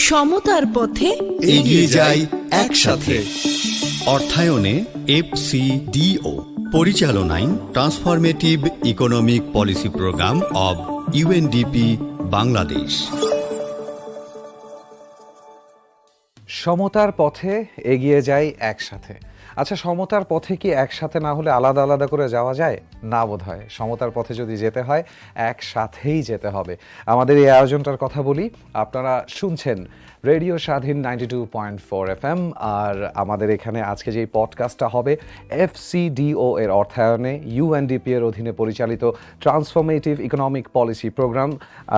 সমতার পথে এগিয়ে যাই একসাথে। অর্থায়নে FCDO, পরিচালনায় transformative economic policy programme of UNDP Bangladesh. সমতার পথে এগিয়ে যাই একসাথে। আচ্ছা, সমতার পথে কি একসাথে না হলে আলাদা আলাদা করে যাওয়া যায়? না, বোধ হয় সমতার পথে যদি যেতে হয় একসাথেই যেতে হবে। আমাদের এই আয়োজনটার কথা বলি, আপনারা শুনছেন রেডিও স্বাধীন 92.4 FM, আর আমাদের এখানে আজকে যেই পডকাস্টটা হবে FCDO এর অর্থায়নে UNDP এর অধীনে পরিচালিত ট্রান্সফরমেটিভ ইকোনমিক পলিসি প্রোগ্রাম,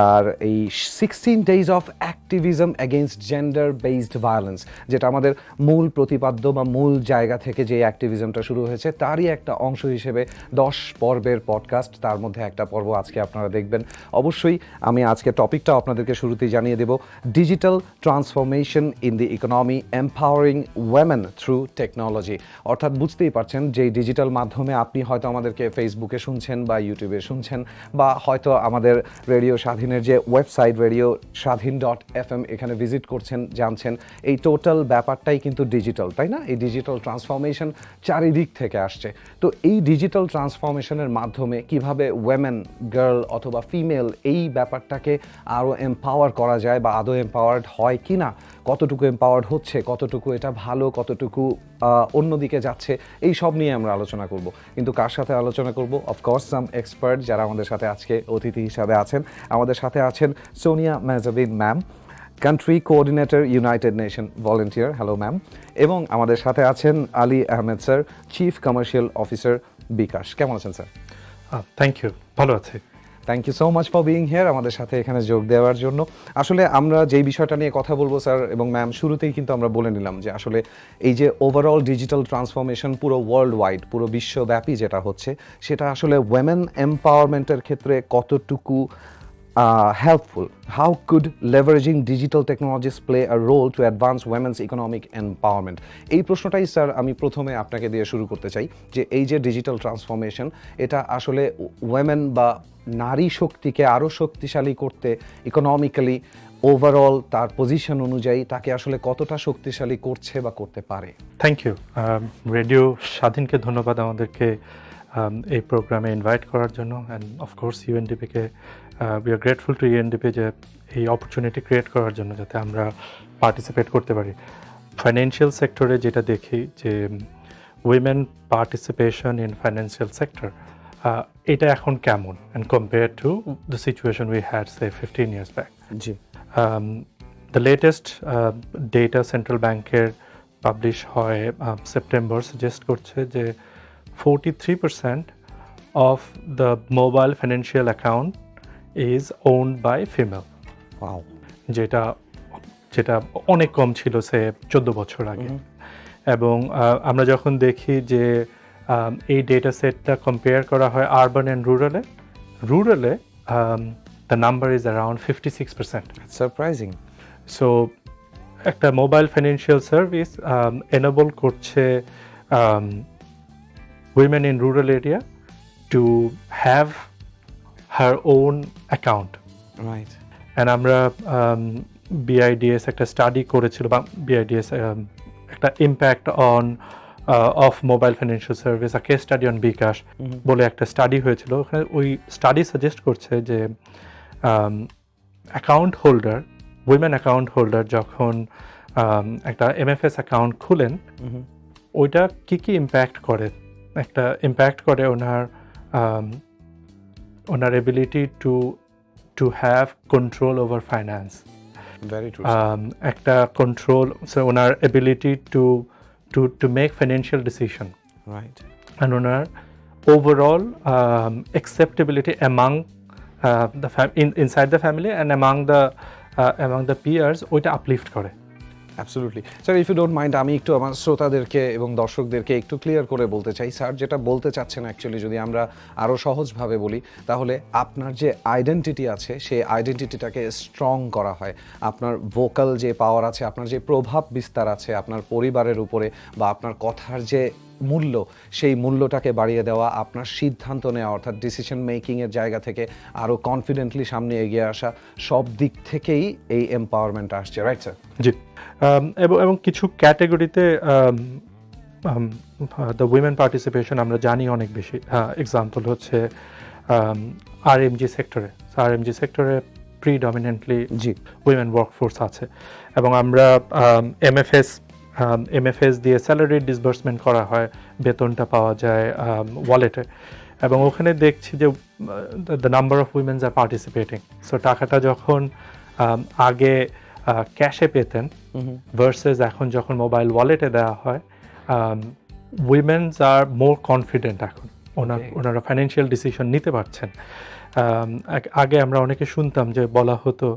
আর এই 16 days of activism against gender based violence, যেটা আমাদের মূল প্রতিপাদ্য বা মূল জায়গা থেকে যে অ্যাক্টিভিজমটা শুরু হয়েছে তারই একটা অংশ হিসেবে 10 পর্বের পডকাস্ট। তার মধ্যে একটা পর্ব আজকে আপনারা দেখবেন। অবশ্যই আমি আজকে টপিকটা আপনাদেরকে শুরুতেই জানিয়ে দেব, digital transformation in the economy, empowering women through technology. অর্থাৎ বুঝতেই পারছেন যে ডিজিটাল মাধ্যমে আপনি হয়তো আমাদেরকে ফেসবুকে শুনছেন বা ইউটিউবে শুনছেন, বা হয়তো আমাদের রেডিও স্বাধীনের যে ওয়েবসাইট রেডিও স্বাধীন .fm এখানে ভিজিট করছেন, জানছেন এই টোটাল ব্যাপারটাই কিন্তু ডিজিটাল, তাই না? এই ডিজিটাল ট্রান্সফরমেশন চারিদিক থেকে আসছে। তো এই ডিজিটাল ট্রান্সফরমেশনের মাধ্যমে কিভাবে ওয়েমেন, গার্ল অথবা ফিমেল এই ব্যাপারটাকে আরও এম্পাওয়ার করা যায় বা আদৌ এম্পাওয়ার্ড হয় কি না, কতটুকু এম্পাওয়ার্ড হচ্ছে, কতটুকু এটা ভালো, কতটুকু অন্যদিকে যাচ্ছে, এই সব নিয়ে আমরা আলোচনা করব। কিন্তু কার সাথে আলোচনা করব? অফকোর্স সাম এক্সপার্ট যারা আমাদের সাথে আজকে অতিথি হিসাবে আছেন। আমাদের সাথে আছেন Sonia Mehjabin ma'am, country coordinator United Nation volunteer, hello ma'am. এবং আমাদের সাথে আছেন Ali Ahmed sir, chief commercial officer bKash. কেমন আছেন স্যার? থ্যাংক ইউ, ভালো আছি। Thank you so much for being here, আমাদের সাথে এখানে যোগ দেওয়ার জন্য। আসলে আমরা যেই বিষয়টা নিয়ে কথা বলবো স্যার এবং ম্যাম, শুরুতেই কিন্তু আমরা বলে নিলাম যে আসলে এই যে ওভারঅল ডিজিটাল ট্রান্সফরমেশন পুরো ওয়ার্ল্ড ওয়াইড, পুরো বিশ্বব্যাপী যেটা হচ্ছে, সেটা আসলে ওয়েমেন এম্পাওয়ারমেন্টের ক্ষেত্রে কতটুকু helpful? How could leveraging digital technologies play a role to advance women's economic empowerment? এই প্রশ্নটাই স্যার আমি প্রথমে আপনাকে দিয়ে শুরু করতে চাই, যে এই যে ডিজিটাল ট্রান্সফরমেশন, এটা আসলে ওয়েমেন বা নারী শক্তিকে আরও শক্তিশালী করতে ইকোনমিক্যালি ওভারঅল তার পজিশন অনুযায়ী তাকে আসলে কতটা শক্তিশালী করছে বা করতে পারে? Thank you. রেডিও স্বাধীনকে ধন্যবাদ আমাদেরকে এই প্রোগ্রামে ইনভাইট করার জন্য, অ্যান্ড অফকোর্স ইউএনডিপিকে we are grateful to UNDP যে এই অপরচুনিটি ক্রিয়েট করার জন্য যাতে আমরা পার্টিসিপেট করতে পারি। ফাইন্যান্সিয়াল সেক্টরে যেটা দেখি যে women participation in financial sector, এটা এখন কেমন and compare to the situation we had say 15 years back. G, the latest data central ব্যাংকের পাবলিশ হয় সেপ্টেম্বর সাজেস্ট করছে যে 43% of the mobile financial account is owned by female. Wow, যেটা অনেক কম ছিল সে 14 বছর আগে। এবং আমরা যখন দেখি যে এই ডেটা সেটটা কম্পেয়ার করা হয় আরবান অ্যান্ড রুরালে the number is around 56%. Surprising. So একটা মোবাইল ফাইন্যান্সিয়াল সার্ভিস এনেবল করছে women in rural area to have her own account. Right. And আমরা BIDS একটা স্টাডি করেছিল, বা BIDS একটা impact on of mobile financial service, a case study on bKash বলে একটা study হয়েছিল। ওখানে ওই স্টাডি সাজেস্ট করছে যে account holder, women account holder যখন একটা MFS অ্যাকাউন্ট খুলেন, ওইটা কি ইম্প্যাক্ট করে? একটা ইম্প্যাক্ট করে ওনার ability to have control over finance, very true. একটা কন্ট্রোল, সো ওনার ability to make financial decision, right. And ওনার overall acceptability among inside the family and among the peers, ওইটা আপলিফট করে। Absolutely sir, if you don't mind, আমি একটু আমার শ্রোতাদেরকে এবং দর্শকদেরকে একটু ক্লিয়ার করে বলতে চাই। স্যার যেটা বলতে চাচ্ছেন অ্যাকচুয়ালি যদি আমরা আরও সহজভাবে বলি, তাহলে আপনার যে আইডেন্টিটি আছে সেই আইডেন্টিটিটাকে স্ট্রং করা হয়। আপনার ভোকাল যে পাওয়ার আছে, আপনার যে প্রভাব বিস্তার আছে আপনার পরিবারের উপরে, বা আপনার কথার যে মূল্য, সেই মূল্যটাকে বাড়িয়ে দেওয়া, আপনার সিদ্ধান্ত নেওয়া অর্থাৎ ডিসিশন মেকিংয়ের জায়গা থেকে আরও কনফিডেন্টলি সামনে এগিয়ে আসা, সব দিক থেকেই এই এম্পাওয়ারমেন্ট আসছে, রাইট স্যার? জি, এবং কিছু ক্যাটাগরিতে দ্য উইমেন পার্টিসিপেশন আমরা জানি অনেক বেশি। এক্সাম্পল হচ্ছে আরএমজি সেক্টরে, আরএমজি সেক্টরে প্রিডমিনেন্টলি জি, উইমেন ওয়ার্কফোর্স আছে, এবং আমরা এমএফএস দিয়ে স্যালারি ডিসবার্সমেন্ট করা হয়, বেতনটা পাওয়া যায় ওয়ালেটে, এবং ওখানে দেখছি যে the number of womens are participating. So টাকাটা যখন আগে ক্যাশে পেতেন ভার্সেস এখন যখন মোবাইল ওয়ালেটে দেওয়া হয়, উইমেন্স আর মোর কনফিডেন্ট এখন, ওনারা ফাইন্যান্সিয়াল ডিসিশন নিতে পারছেন। আগে আমরা অনেকে শুনতাম যে বলা হতো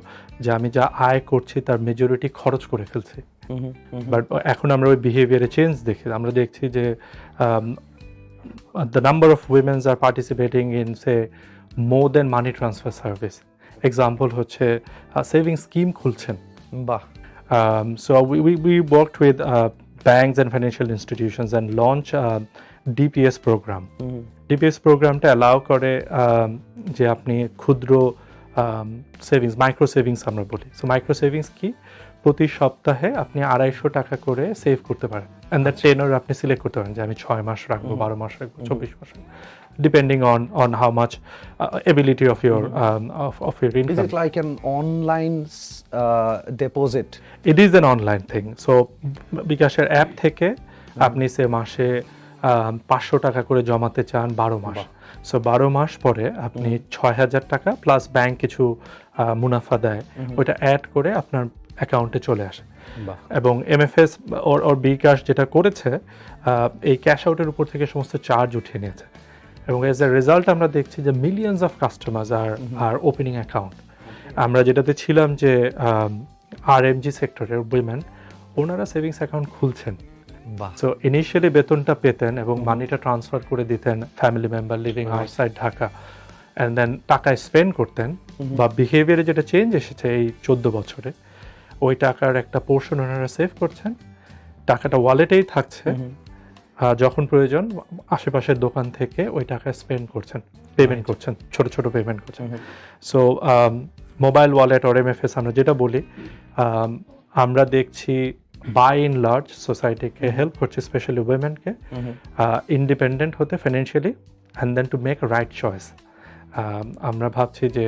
যে আমি যা আয় করছি তার মেজরিটি খরচ করে ফেলছি, বাট এখন আমরা ওই বিহেভিয়ারে চেঞ্জ দেখি। আমরা দেখছি যে the number of women are participating in, say, more than money transfer service. Example হচ্ছে saving scheme খুলছেন। বাহ। So we worked with banks and financial institutions and launch DPS program. DPS প্রোগ্রামটা অ্যালাউ করে যে আপনি ক্ষুদ্র সেভিংস, মাইক্রো সেভিংস আমরা বলি। So micro savings কি, প্রতি সপ্তাহে আপনি 250 টাকা করে সেভ করতে পারেন, অ্যান্ড দ্যাট টেনর আপনি সিলেক্ট করতে পারেন যে আমি 6 মাস রাখবো, 12 মাস রাখবো, 24 মাস রাখবো, depending on how much ability of your income. Is it like an online deposit? It is an online thing. So বিকাশের অ্যাপ থেকে আপনি সে মাসে 500 টাকা করে জমাতে চান 12 মাস। সো 12 মাস পরে আপনি 6000 টাকা প্লাস ব্যাংক কিছু মুনাফা দেয়, ওইটা অ্যাড করে আপনার অ্যাকাউন্টে চলে আসে। এবং এমএফএস ওর বিকাশ যেটা করেছে, এই ক্যাশ আউটের উপর থেকে সমস্ত চার্জ উঠিয়ে নিয়েছে, এবং এজ এ রেজাল্ট আমরা দেখছি যে millions of customers are opening account. আমরা যেটাতে ছিলাম যে আরএমজি সেক্টরের উইমেন, ওনারা সেভিংস অ্যাকাউন্ট খুলছেন। সো ইনিশিয়ালি বেতনটা পেতেন এবং মানিটা ট্রান্সফার করে দিতেন family member living outside Dhaka, and then টাকায় স্পেন্ড করতেন। বা বিহেভিয়ারে যেটা চেঞ্জ এসেছে এই 14 বছরে, ওই টাকার একটা পোর্শন ওনারা সেভ করছেন, টাকাটা ওয়ালেটেই থাকছে, যখন প্রয়োজন আশেপাশের দোকান থেকে ওই টাকা স্পেন্ড করছেন, পেমেন্ট করছেন, ছোট ছোট পেমেন্ট করছেন। So mobile wallet or MFS আমরা যেটা বলি, আমরা দেখছি বাই ইন লার্জ সোসাইটিকে হেল্প করছে, স্পেশালি উইমেনকে ইন্ডিপেন্ডেন্ট হতে financially, and then to make right choice. আমরা ভাবছি যে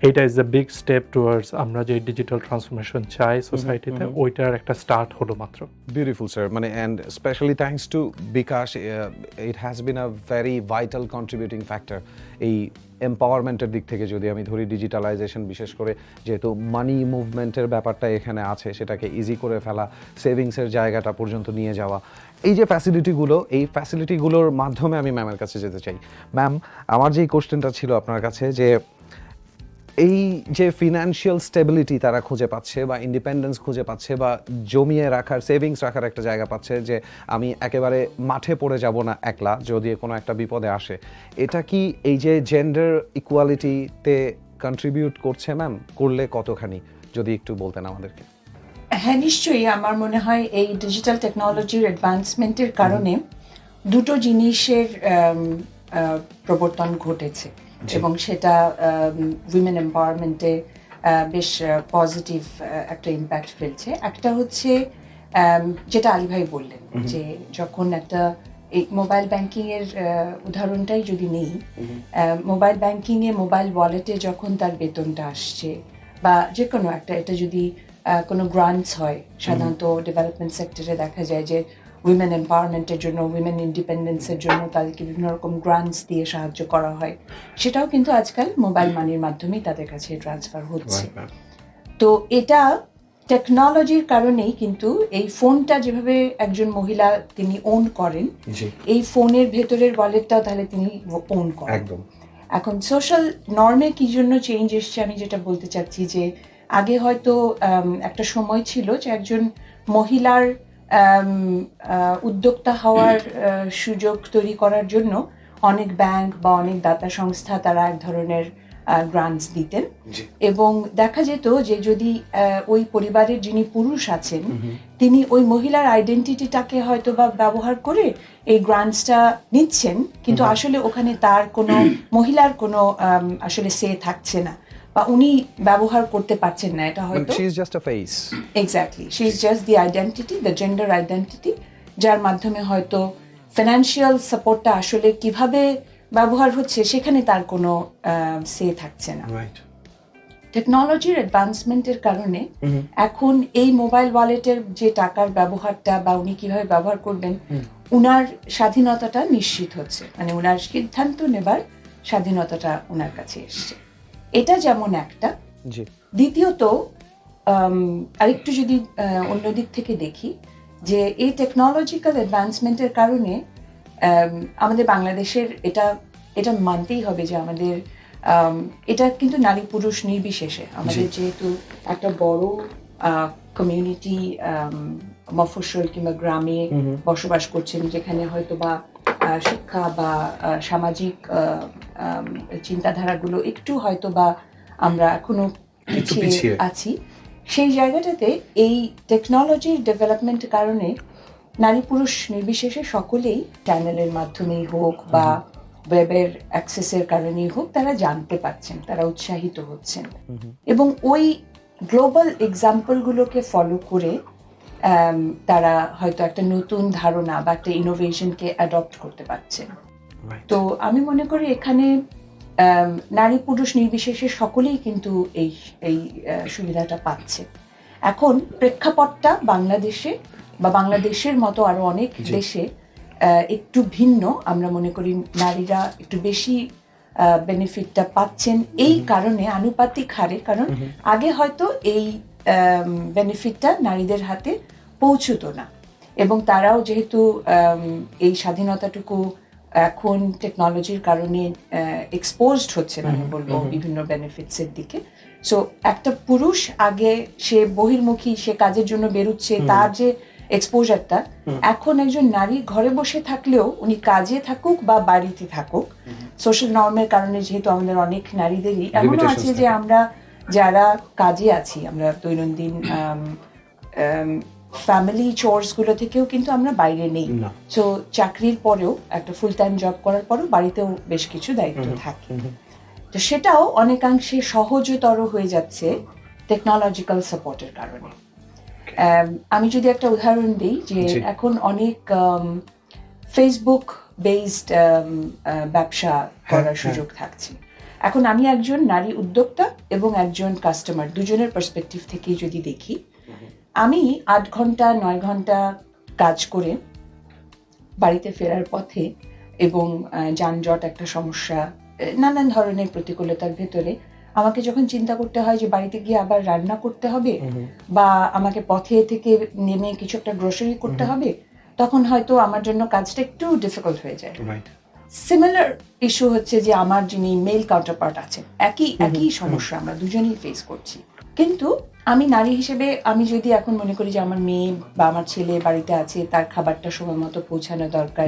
এইটা is the big step towards আমরা যে ডিজিটাল ট্রান্সফরমেশন চাই সোসাইটিতে, ওইটার একটা স্টার্ট হলো মাত্র। Beautiful, sir. And especially thanks to Bikash, it has been a very vital contributing factor. এই এম্পাওয়ারমেন্টের দিক থেকে যদি আমি ধরি, ডিজিটালাইজেশন, বিশেষ করে যেহেতু মানি মুভমেন্টের ব্যাপারটা এখানে আছে, সেটাকে ইজি করে ফেলা, সেভিংসের জায়গাটা পর্যন্ত নিয়ে যাওয়া, এই যে ফ্যাসিলিটিগুলো, এই ফ্যাসিলিটিগুলোর মাধ্যমে আমি ম্যামের কাছে যেতে চাই। ম্যাম, আমার যেই কোশ্চেনটা ছিল আপনার কাছে, যে এই যে ফিনান্সিয়াল স্টেবিলিটি তারা খুঁজে পাচ্ছে বা ইন্ডিপেন্ডেন্স খুঁজে পাচ্ছে বা জমিয়ে রাখার, সেভিংস রাখার একটা জায়গা পাচ্ছে, যে আমি একেবারে মাঠে পড়ে যাব না একলা যদি কোনো একটা বিপদে আসে, এটা কি এই যে জেন্ডার ইকুয়ালিটিতে কন্ট্রিবিউট করছে ম্যাম? করলে কতখানি যদি একটু বলতেন আমাদেরকে। হ্যাঁ, নিশ্চয়ই। আমার মনে হয় এই ডিজিটাল টেকনোলজির অ্যাডভান্সমেন্টের কারণে দুটো জিনিসের প্রবর্তন ঘটেছে, এবং সেটা উইমেন এম্পাওয়ারমেন্টে বেশ পজিটিভ একটা ইম্প্যাক্ট ফেলছে। একটা হচ্ছে যেটা আলী ভাই বললেন, যে যখন একটা এই মোবাইল ব্যাংকিংয়ের উদাহরণটাই যদি নেই, মোবাইল ব্যাংকিংয়ে মোবাইল ওয়ালেটে যখন তার বেতনটা আসছে, বা যে কোনো একটা, এটা যদি কোনো গ্রান্টস হয়, সাধারণত ডেভেলপমেন্ট সেক্টরে দেখা যায় যে উইমেন এম্পাওয়ারমেন্টের জন্য, উইমেন ইন্ডিপেন্ডেন্সের জন্য তাদেরকে বিভিন্ন রকম গ্রান্টস দিয়ে সাহায্য করা হয়, সেটাও কিন্তু আজকাল মোবাইল মানির মাধ্যমেই তাদের কাছে ট্রান্সফার হচ্ছে। তো এটা টেকনোলজির কারণেই কিন্তু এই ফোনটা যেভাবে একজন মহিলা তিনি ওন করেন, এই ফোনের ভেতরের ওয়ালেটটাও তাহলে তিনি ওন করেন। একদম। এখন সোশ্যাল নর্মে কি জন্য চেঞ্জ এসছে আমি যেটা বলতে চাচ্ছি, যে আগে হয়তো একটা সময় ছিল যে একজন মহিলার উদ্যোক্তা হওয়ার সুযোগ তৈরি করার জন্য অনেক ব্যাংক বা অনেক দাতা সংস্থা তারা এক ধরনের গ্রান্টস দিতেন জি। এবং দেখা যেত যে যদি ওই পরিবারের যিনি পুরুষ আছেন তিনি ওই মহিলার আইডেন্টিটিটাকে হয়তো বা ব্যবহার করে এই গ্রান্টসটা নিচ্ছেন, কিন্তু আসলে ওখানে তার কোনো মহিলার কোনো আসলে সে থাকছে না বা উনি ব্যবহার করতে পারছেন না, এটা হয়তো she is just a face. Exactly, she is just the identity, the gender identity, যার মাধ্যমে হয়তো ফিনান্সিয়াল সাপোর্টটা আসলে কিভাবে ব্যবহার হচ্ছে সেখানে তার কোনো সে থাকছে না। টেকনোলজির অ্যাডভান্সমেন্টের কারণে এখন এই মোবাইল ওয়ালেটের যে টাকার ব্যবহারটা বা উনি কিভাবে ব্যবহার করবেন উনার স্বাধীনতাটা নিশ্চিত হচ্ছে, মানে উনার সিদ্ধান্ত নেবার স্বাধীনতাটা উনার কাছে এসছে। এটা যেমন একটা। জি। দ্বিতীয়ত আরেকটু যদি অন্য দিক থেকে দেখি যে এই টেকনোলজিক্যাল অ্যাডভান্সমেন্টের কারণে আমাদের বাংলাদেশের এটা মানতেই হবে যে আমাদের এটা কিন্তু নারী পুরুষ নির্বিশেষে আমাদের যেহেতু একটা বড় কমিউনিটি মফস্বল কিংবা গ্রামে বসবাস করছেন, যেখানে হয়তো বা শিক্ষা বা সামাজিক চিন্তাধারাগুলো একটু হয়তো বা আমরা এখনো পিছিয়ে আছি, সেই জায়গাটাতে এই টেকনোলজির ডেভেলপমেন্টের কারণে নারী পুরুষ নির্বিশেষে সকলেই চ্যানেলের মাধ্যমেই হোক বা ওয়েবের অ্যাক্সেসের কারণেই হোক তারা জানতে পারছেন, তারা উৎসাহিত হচ্ছেন এবং ওই গ্লোবাল এক্সাম্পলগুলোকে ফলো করে তারা হয়তো একটা নতুন ধারণা বা একটা ইনোভেশনকে অ্যাডপ্ট করতে পারছেন। তো আমি মনে করি এখানে নারী পুরুষ নির্বিশেষে সকলেই কিন্তু এই সুবিধাটা পাচ্ছে। এখন প্রেক্ষাপটটা বাংলাদেশে বা বাংলাদেশের মতো আরো অনেক দেশে একটু ভিন্ন। আমরা মনে করি নারীরা একটু বেশি বেনিফিটটা পাচ্ছেন এই কারণে, আনুপাতিক হারে, কারণ আগে হয়তো এই বেনিফিটটা নারীদের হাতে পৌঁছতো না এবং তারাও যেহেতু এই স্বাধীনতাটুকু এখন টেকনোলজির কারণে এক্সপোজড হচ্ছে, আমি বলবো বিভিন্ন বেনিফিটসের দিকে। সো একটা পুরুষ আগে সে বহির্মুখী, সে কাজের জন্য বেরোচ্ছে, তার যে এক্সপোজারটা, এখন একজন নারী ঘরে বসে থাকলেও উনি কাজে থাকুক বা বাড়িতে থাকুক, সোশ্যাল নর্মের কারণে যেহেতু আমাদের অনেক নারীদেরই এমনও আছে যে আমরা যারা কাজে আছি, আমরা দৈনন্দিন ফ্যামিলি চোর্স গুলো থেকেও কিন্তু আমরা বাইরে নেই। সো চাকরির পরেও একটা ফুল টাইম জব করার পরেও বাড়িতেও বেশ কিছু দায়িত্ব থাকে, তো সেটাও অনেকাংশে সহজতর হয়ে যাচ্ছে টেকনোলজিক্যাল সাপোর্টের কারণে। আমি যদি একটা উদাহরণ দিই যে এখন অনেক ফেসবুক বেসড ব্যবসা করার সুযোগ থাকছে। এখন আমি একজন নারী উদ্যোক্তা এবং একজন কাস্টমার, দুজনের পার্সপেক্টিভ থেকেই যদি দেখি, আমি 8 ঘন্টা 9 ঘন্টা কাজ করে বাড়িতে ফেরার পথে এবং যানজট একটা সমস্যা, নানান ধরনের প্রতিকূলতার ভেতরে আমাকে যখন চিন্তা করতে হয় যে বাড়িতে গিয়ে আবার রান্না করতে হবে বা আমাকে পথে থেকে নেমে কিছু একটা গ্রোসারি করতে হবে, তখন হয়তো আমার জন্য কাজটা একটু ডিফিকাল্ট হয়ে যায়। সিমিলার ইস্যু হচ্ছে যে আমার যিনি মেল কাউন্টারপার্ট আছেন, একই সমস্যা আমরা দুজনেই ফেস করছি, কিন্তু আমি নারী হিসেবে আমি যদি এখন মনে করি যে আমার মেয়ে বা আমার ছেলে বাড়িতে আছে, তার খাবারটা সময় মতো পৌঁছানো দরকার,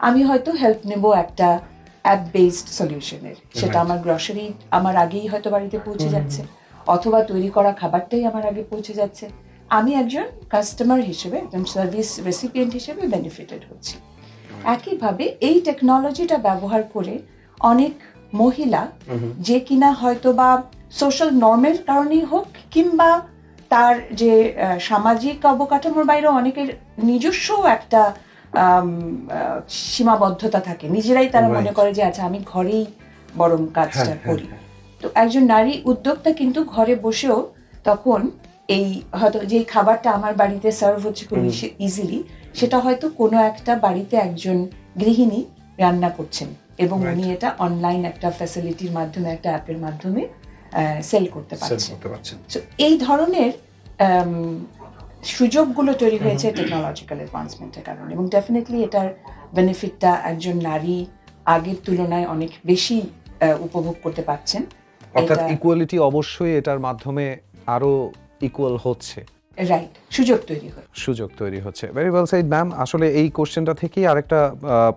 আমি হয়তো হেল্প নেব একটা অ্যাপ বেসড সলিউশনের। সেটা আমার গ্রসারি আমার আগেই হয়তো বাড়িতে পৌঁছে যাচ্ছে, অথবা তৈরি করা খাবারটাই আমার আগে পৌঁছে যাচ্ছে। আমি একজন কাস্টমার হিসেবে, একজন সার্ভিস রেসিপিয়েন্ট হিসেবে বেনিফিটেড হচ্ছি। একইভাবে এই টেকনোলজিটা ব্যবহার করে অনেক মহিলা যে কিনা হয়তো বা সোশ্যাল নর্মের কারণেই হোক কিংবা তার যে সামাজিক অবকাঠামোর বাইরে অনেকের নিজস্ব একটা সীমাবদ্ধতা থাকে, নিজেরাই তারা মনে করে যে আচ্ছা আমি ঘরেই বরং কাজটা করি। তো একজন নারী উদ্যোক্তা কিন্তু ঘরে বসেও তখন এই হয়তো যে খাবারটা আমার বাড়িতে সার্ভ হচ্ছে খুব ইজিলি, সেটা হয়তো কোনো একটা বাড়িতে একজন গৃহিণী রান্না করছেন এবং উনি এটা অনলাইন একটা ফ্যাসিলিটির মাধ্যমে, একটা অ্যাপের মাধ্যমে সেল করতে পারছেন। এই ধরনের সুযোগগুলো তৈরি হয়েছে টেকনোলজিক্যাল অ্যাডভান্সমেন্টের কারণে এবং ডেফিনেটলি এটার বেনিফিটটা একজন নারী আগের তুলনায় অনেক বেশি উপভোগ করতে পারছেন। অর্থাৎ ইকুয়ালিটি অবশ্যই এটার মাধ্যমে আরো ইকুয়াল হচ্ছে। রাইট, সুযোগ তৈরি হয়। সুযোগ তৈরি হচ্ছে। Very well said ma'am. আসলে এই কোশ্চেনটা থেকেই আরেকটা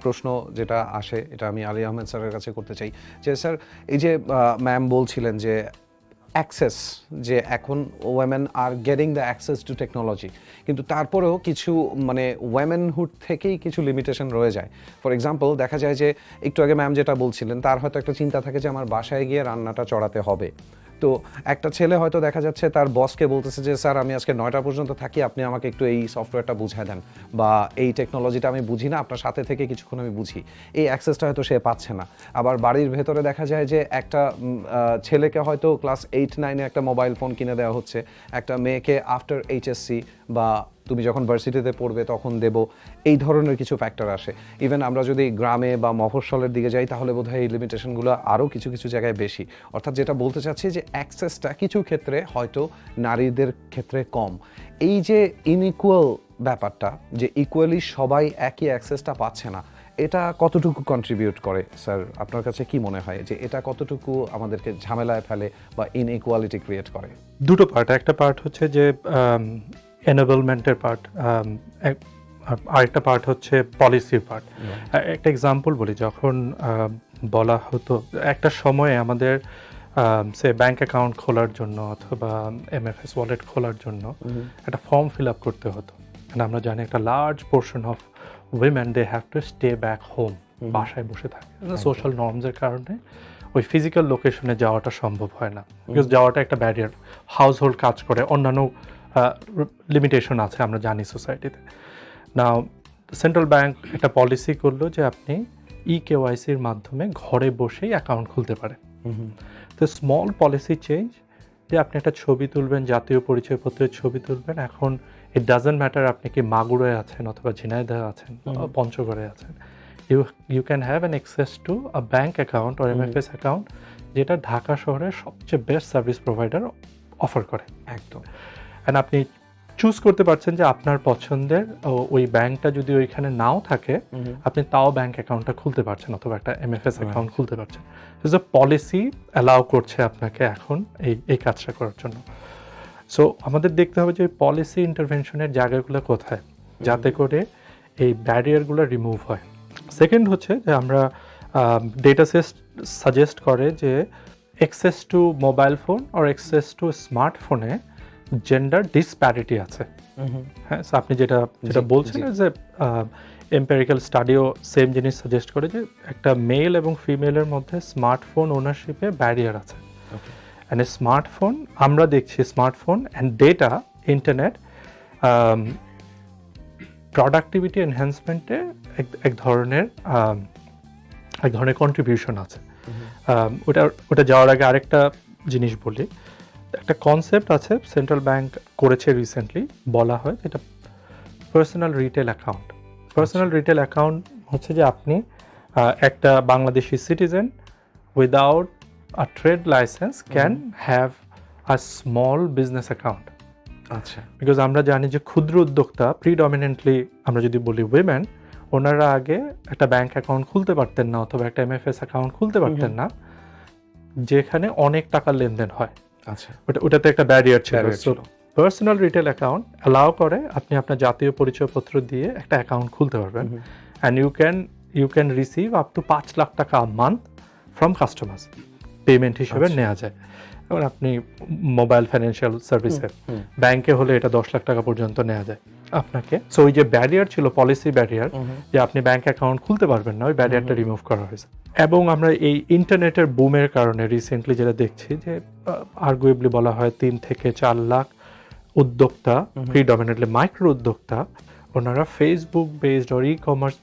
প্রশ্ন যেটা আসে, এটা আমি আলী আহমেদ স্যারের কাছে করতে চাই যে স্যার, এই যে ম্যাম বলছিলেন যে অ্যাক্সেস, যে এখন women are getting the access to technology, কিন্তু তারপরেও কিছু মানে ওয়েমেনহুড থেকেই কিছু লিমিটেশন রয়ে যায়। ফর এক্সাম্পল দেখা যায় যে একটু আগে ম্যাম যেটা বলছিলেন, তার হয়তো একটা চিন্তা থাকে যে আমার বাসায় গিয়ে রান্নাটা চড়াতে হবে। তো একটা ছেলে হয়তো দেখা যাচ্ছে তার বসকে বলতেছে যে স্যার আমি আজকে 9টা পর্যন্ত থাকি, আপনি আমাকে একটু এই সফটওয়্যারটা বুঝায় দেন, বা এই টেকনোলজিটা আমি বুঝি না, আপনার সাথে থেকে কিছুক্ষণ আমি বুঝি। এই অ্যাক্সেসটা হয়তো সে পাচ্ছে না। আবার বাড়ির ভেতরে দেখা যায় যে একটা ছেলেকে হয়তো ক্লাস 8-9-এ একটা মোবাইল ফোন কিনে দেওয়া হচ্ছে, একটা মেয়েকে আফটার এইচএসসি বা তুমি যখন ভার্সিটিতে পড়বে তখন দেব, এই ধরনের কিছু ফ্যাক্টর আসে। ইভেন আমরা যদি গ্রামে বা মফস্বলের দিকে যাই তাহলে বোধহয় এই লিমিটেশনগুলো আরও কিছু কিছু জায়গায় বেশি। অর্থাৎ যেটা বলতে চাচ্ছি যে অ্যাক্সেসটা কিছু ক্ষেত্রে হয়তো নারীদের ক্ষেত্রে কম। এই যে ইনইকুয়াল ব্যাপারটা, যে ইকুয়ালি সবাই একই অ্যাক্সেসটা পাচ্ছে না, এটা কতটুকু কন্ট্রিবিউট করে স্যার? আপনার কাছে কি মনে হয় যে এটা কতটুকু আমাদেরকে ঝামেলায় ফেলে বা ইনইকুয়ালিটি ক্রিয়েট করে? দুটো পার্ট। একটা পার্ট হচ্ছে যে এনেবলমেন্টের পার্ট, আরেকটা পার্ট হচ্ছে পলিসির পার্ট। একটা এক্সাম্পল বলি, যখন বলা হতো একটা সময়ে আমাদের সে ব্যাংক অ্যাকাউন্ট খোলার জন্য অথবা এমএফএস ওয়ালেট খোলার জন্য একটা ফর্ম ফিল আপ করতে হতো। আমরা জানি একটা large portion of women they have to stay back home, বাসায় বসে থাকে। সোশ্যাল নর্মসের কারণে ওই ফিজিক্যাল লোকেশনে যাওয়াটা সম্ভব হয় না, বিকজ যাওয়াটা একটা ব্যারিয়ার। হাউস হোল্ড কাজ করে, অন্যান্য লিমিটেশন আছে আমরা জানি সোসাইটিতে। নাও সেন্ট্রাল ব্যাংক একটা পলিসি করলো যে আপনি কেওয়াইসির মাধ্যমে ঘরে বসেই অ্যাকাউন্ট খুলতে পারেন। তো স্মল পলিসি চেঞ্জ, যে আপনি একটা ছবি তুলবেন, জাতীয় পরিচয়পত্রের ছবি তুলবেন। এখন ইট ডাজন্ট ম্যাটার আপনি কি মাগুরায় আছেন অথবা ঝিনাইদহে আছেন, পঞ্চগড়ে আছেন, you can have an access to a bank account or MFS account, যেটা ঢাকা শহরের সবচেয়ে বেস্ট সার্ভিস প্রোভাইডার অফার করে। একদম। অ্যান্ড আপনি চুজ করতে পারছেন যে আপনার পছন্দের ওই ব্যাংকটা যদি ওইখানে নাও থাকে, আপনি তাও ব্যাংক অ্যাকাউন্টটা খুলতে পারছেন অথবা একটা MFS অ্যাকাউন্ট খুলতে পারছেন। যে পলিসি অ্যালাউ করছে আপনাকে এখন এই কাজটা করার জন্য। সো আমাদের দেখতে হবে যে পলিসি ইন্টারভেনশনের জায়গাগুলো কোথায়, যাতে করে এই ব্যারিয়ারগুলো রিমুভ হয়। সেকেন্ড হচ্ছে যে আমরা ডেটা সাজেস্ট করে যে অ্যাক্সেস টু মোবাইল ফোন আর অ্যাক্সেস টু স্মার্টফোনে জেন্ডার ডিসপ্যারিটি আছে। হ্যাঁ, আপনি যেটা বলছেন যে এম্পেরিক্যাল স্টাডিও সেম জিনিস সাজেস্ট করে যে একটা মেল এবং ফিমেলের মধ্যে স্মার্টফোন ওনারশিপে ব্যারিয়ার আছে। অ্যান্ড স্মার্টফোন আমরা দেখছি, smartphone and data internet productivity এনহ্যান্সমেন্টে এক ধরনের কন্ট্রিবিউশন আছে। ওটা যাওয়ার আগে আরেকটা জিনিস বলি। একটা কনসেপ্ট আছে সেন্ট্রাল ব্যাংক করেছে রিসেন্টলি, বলা হয় এটা personal retail account. Personal retail account হচ্ছে যে আপনি একটা Bangladeshi citizen without a trade licence can have a small business account. আচ্ছা, বিকজ আমরা জানি যে ক্ষুদ্র উদ্যোক্তা প্রিডমিনেন্টলি, আমরা যদি বলি উইমেন, ওনারা আগে একটা ব্যাংক অ্যাকাউন্ট খুলতে পারতেন না অথবা একটা MFS অ্যাকাউন্ট খুলতে পারতেন না যেখানে অনেক টাকার লেনদেন হয়। আচ্ছা, ওটাতে একটা ব্যারিয়ার ছিল। পার্সোনাল রিটেল অ্যাকাউন্ট অ্যালাউ করে আপনি আপনার জাতীয় পরিচয়পত্র দিয়ে একটা অ্যাকাউন্ট খুলতে পারবেন, and you can receive up to 5 lakh taka a month from customers, payment হিসেবে নেওয়া যায়। এবার আপনি মোবাইল ফাইন্যান্সিয়াল সার্ভিসে, ব্যাংকে হলে এটা 10 লাখ টাকা পর্যন্ত নেওয়া যায় আপনাকে। সো ওই যে ব্যারিয়ার ছিল, পলিসি ব্যারিয়ার, যে আপনি ব্যাংক অ্যাকাউন্ট খুলতে পারবেন না, ওই ব্যারিয়ারটা রিমুভ করা হয়েছে। এবং আমরা এই ইন্টারনেটের বুমের কারণে রিসেন্টলি যেটা দেখছি যে আর্গুয়েবলি বলা হয় 3 থেকে 4 লাখ উদ্যোক্তা, প্রিডমিনেন্টলি মাইক্রো উদ্যোক্তা, ওনারা ফেসবুক বেসড আর ই-কমার্স,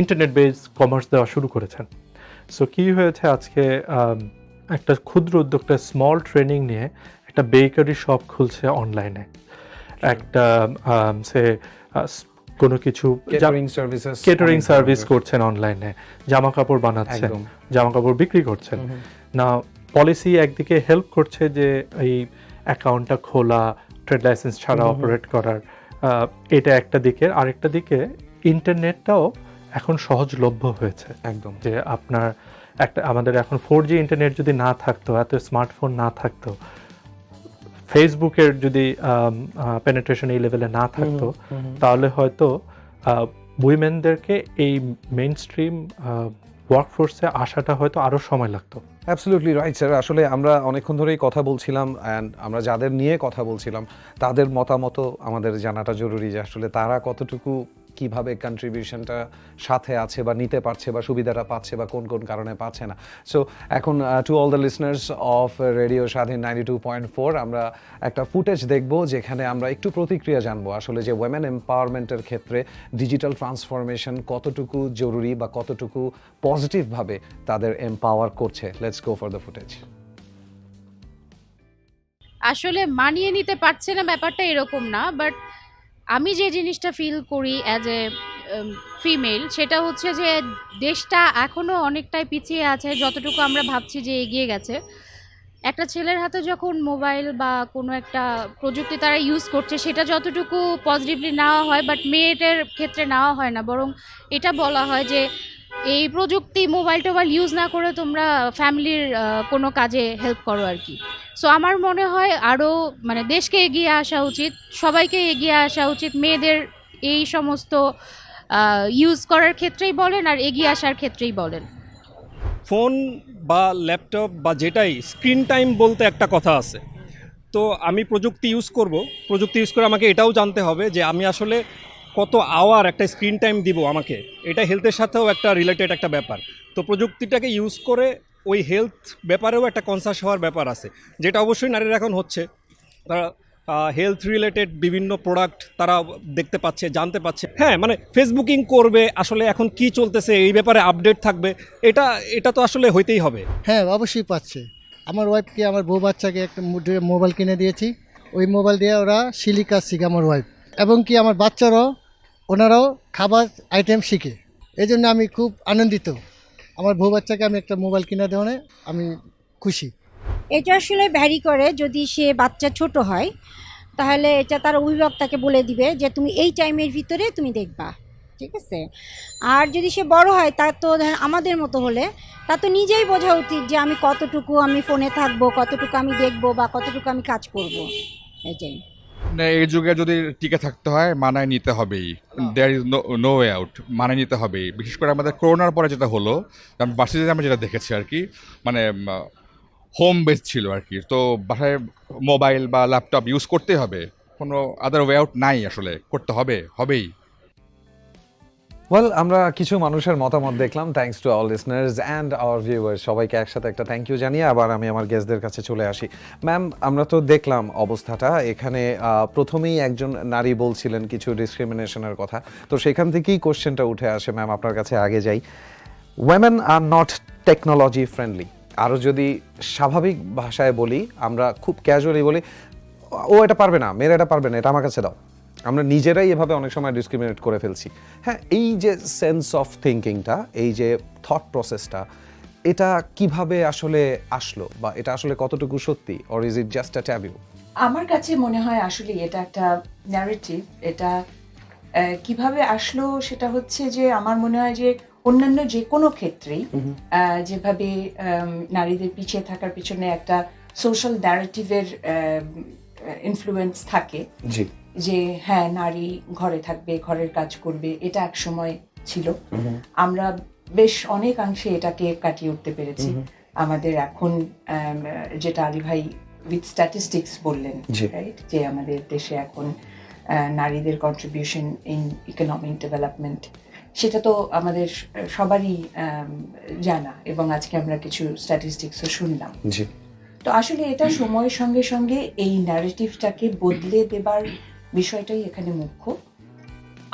ইন্টারনেট বেসড কমার্স দেওয়া শুরু করেছেন। সো কি হয়েছে, আজকে একটা ক্ষুদ্র উদ্যোক্তা স্মল ট্রেনিং নিয়ে একটা বেকারি শপ খুলছে অনলাইনে, একটা সে কোনো কিছু কেটারিং সার্ভিস করছেন অনলাইনে, জামা কাপড় বানাচ্ছেন, জামা কাপড় বিক্রি করছেন। না, পলিসি একদিকে হেল্প করছে যে এই অ্যাকাউন্টটা খোলা, ট্রেড লাইসেন্স ছাড়া অপারেট করার, এটা একটা দিকে। আরেকটা দিকে ইন্টারনেটটাও এখন সহজলভ্য হয়েছে একদম, যে আপনার আমাদের এখন 4G ইন্টারনেট যদি না থাকতো, এত স্মার্টফোন না থাকতো, ফেসবুকের যদি পেনিট্রেশন এই লেভেলে না থাকতো তাহলে হয়তো উইমেনদেরকে এই মেইন স্ট্রিম ওয়ার্কফোর্সে আসাটা হয়তো আরও সময় লাগতো। Absolutely right sir. আসলে আমরা অনেকক্ষণ ধরেই কথা বলছিলাম, অ্যান্ড আমরা যাদের নিয়ে কথা বলছিলাম তাদের মতামতও আমাদের জানাটা জরুরি, যে আসলে তারা কতটুকু কিভাবে কন্ট্রিবিউশনটা সাথে আছে বা নিতে পারছে বা সুবিধাটা পাচ্ছে বা কোন কোন কারণে পাচ্ছে না। সো এখন to all the listeners of radio স্বাধীন 92.4 আমরা একটা ফুটেজ দেখব যেখানে আমরা একটু প্রতিক্রিয়া জানবো আসলে যে ওয়েমেন এম্পাওয়ারমেন্টের ক্ষেত্রে ডিজিটাল ট্রান্সফরমেশন কতটুকু জরুরি বা কতটুকু পজিটিভভাবে তাদের এম্পাওয়ার করছে। Let's go for the footage. আসলে মানিয়ে নিতে পারছে না ব্যাপারটা এরকম না, বাট আমি যে জিনিসটা ফিল করি অ্যাজ এ ফিমেল সেটা হচ্ছে যে দেশটা এখনও অনেকটাই পিছিয়ে আছে যতটুকু আমরা ভাবছি যে এগিয়ে গেছে। একটা ছেলের হাতে যখন মোবাইল বা কোনো একটা প্রযুক্তি তারা ইউজ করছে সেটা যতটুকু পজিটিভলি নেওয়া হয়, বাট মেয়েদের ক্ষেত্রে নেওয়া হয় না, বরং এটা বলা হয় যে এই প্রযুক্তি মোবাইল টোবাইল ইউজ না করে তোমরা ফ্যামিলির কোনো কাজে হেল্প করো আর কি। সো আমার মনে হয় আরও মানে দেশকে এগিয়ে আসা উচিত, সবাইকে এগিয়ে আসা উচিত, মেয়েদের এই সমস্ত ইউজ করার ক্ষেত্রেই বলেন আর এগিয়ে আসার ক্ষেত্রেই বলেন। ফোন বা ল্যাপটপ বা যেটাই স্ক্রিন টাইম বলতে একটা কথা আছে। তো আমি প্রযুক্তি ইউজ করব, প্রযুক্তি ইউজ করে আমাকে এটাও জানতে হবে যে আমি আসলে কত আওয়ার একটা স্ক্রিন টাইম দিব আমাকে, এটা হেলথের সাথেও একটা রিলেটেড একটা ব্যাপার। তো প্রযুক্তিটাকে ইউজ করে ওই হেলথ ব্যাপারেও একটা কনসাস হওয়ার ব্যাপার আছে, যেটা অবশ্যই নারীরা এখন হচ্ছে। তারা হেলথ রিলেটেড বিভিন্ন প্রোডাক্ট তারা দেখতে পাচ্ছে, জানতে পাচ্ছে। হ্যাঁ, মানে ফেসবুকিং করবে, আসলে এখন কি চলতেছে এই ব্যাপারে আপডেট থাকবে, এটা তো আসলে হইতেই হবে। হ্যাঁ, অবশ্যই পাচ্ছে। আমার ওয়াইফকে, আমার বউ বাচ্চাকে একটা মোবাইল কিনে দিয়েছি, ওই মোবাইল দিয়ে ওরা শিলি কাজ শিখে আমার ওয়াইফ, এবং কি আমার বাচ্চারাও ওনারাও খাবার আইটেম শিখে। এই জন্য আমি খুব আনন্দিত, আমার বউ বাচ্চাকে আমি একটা মোবাইল কিনে দেওয়ানে আমি খুশি। এটা আসলে ভ্যারি করে, যদি সে বাচ্চা ছোট হয় তাহলে এটা তার অভিভাবক তাকে বলে দিবে যে তুমি এই টাইমের ভিতরে তুমি দেখবা, ঠিক আছে। আর যদি সে বড় হয়, তার তো আমাদের মতো হলে তার তো নিজেই বোঝা উচিত যে আমি কতটুকু আমি ফোনে থাকবো, কতটুকু আমি দেখবো বা কতটুকু আমি কাজ করব। এটাই এই যুগে যদি টিকে থাকতে হয় মানায় নিতে হবেই, there is no way out, মানায় নিতে হবেই। বিশেষ করে আমাদের করোনার পরে যেটা হলো, বাসিতে আমরা যেটা দেখেছি আর কি, মানে হোম বেস ছিল আর কি। তো বাসায় মোবাইল বা ল্যাপটপ ইউজ করতেই হবে, কোনো আদার ওয়ে আউট নাই, আসলে করতে হবেই। ওয়েল, আমরা কিছু মানুষের মতামত দেখলাম। Thanks to all listeners and our viewers, সবাইকে একসাথে একটা থ্যাংক ইউ জানিয়ে আবার আমি আমার গেস্টদের কাছে চলে আসি। ম্যাম, আমরা তো দেখলাম অবস্থাটা এখানে। প্রথমেই একজন নারী বলছিলেন কিছু ডিসক্রিমিনেশনের কথা, তো সেখান থেকেই কোশ্চেনটা উঠে আসে। ম্যাম, আপনার কাছে আগে যাই। Women are not technology friendly. আরও যদি স্বাভাবিক ভাষায় বলি, আমরা খুব ক্যাজুয়ালি বলি, ও এটা পারবে না, মেয়েরা এটা পারবে না, এটা আমার কাছে দাও। আমরা নিজেরাই এভাবে অনেক সময় ডিসক্রিমিনেট করে ফেলছি। হ্যাঁ, এই যে সেন্স অফ থিঙ্কিংটা, এই যে থট প্রসেসটা, এটা কিভাবে আসলে আসলো, বা এটা আসলে কতটুকু সত্যি, or is it just a taboo? আমার কাছে মনে হয় আসলে এটা একটা ন্যারেটিভ। এটা কিভাবে আসলো সেটা হচ্ছে যে আমার মনে হয় যে অন্যান্য যে কোনো ক্ষেত্রেই যেভাবে নারীদের পিছিয়ে থাকার পিছনে একটা সোশ্যাল ন্যারেটিভের ইনফ্লুয়েন্স থাকে, যে হ্যাঁ নারী ঘরে থাকবে, ঘরের কাজ করবে, এটা এক সময় ছিল। আমরা বেশ অনেকাংশে এটাকে কাটিয়ে উঠতে পেরেছি। আমাদের এখন যেটা আলী ভাই উইথ স্ট্যাটিস্টিক্স বললেন, রাইট, যে আমাদের দেশে এখন নারীদের কন্ট্রিবিউশন ইন ইকোনমিক ডেভেলপমেন্ট, সেটা তো আমাদের সবারই জানা, এবং আজকে আমরা কিছু স্ট্যাটিস্টিক্সও শুনলাম। তো আসলে এটা সময়ের সঙ্গে সঙ্গে এই ন্যারেটিভটাকে বদলে দেবার বিষয়টাই এখানে মুখ্য।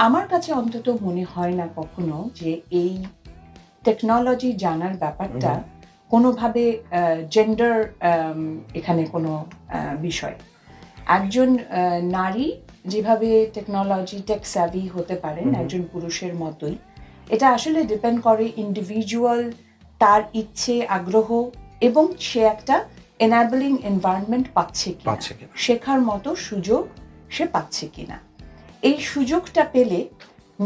আমার কাছে অন্তত মনে হয় না কখনো যে এই টেকনোলজি জানার ব্যাপারটা কোনোভাবে জেন্ডার এখানে কোনো বিষয়। একজন নারী যেভাবে টেকনোলজি টেক স্যাভি হতে পারেন একজন পুরুষের মতোই, এটা আসলে ডিপেন্ড করে ইন্ডিভিজুয়াল, তার ইচ্ছে, আগ্রহ, এবং সে একটা এনাবলিং এনভায়রনমেন্ট পাচ্ছে কিনা, শেখার মতো সুযোগ সে পাচ্ছে কিনা। এই সুযোগটা পেলে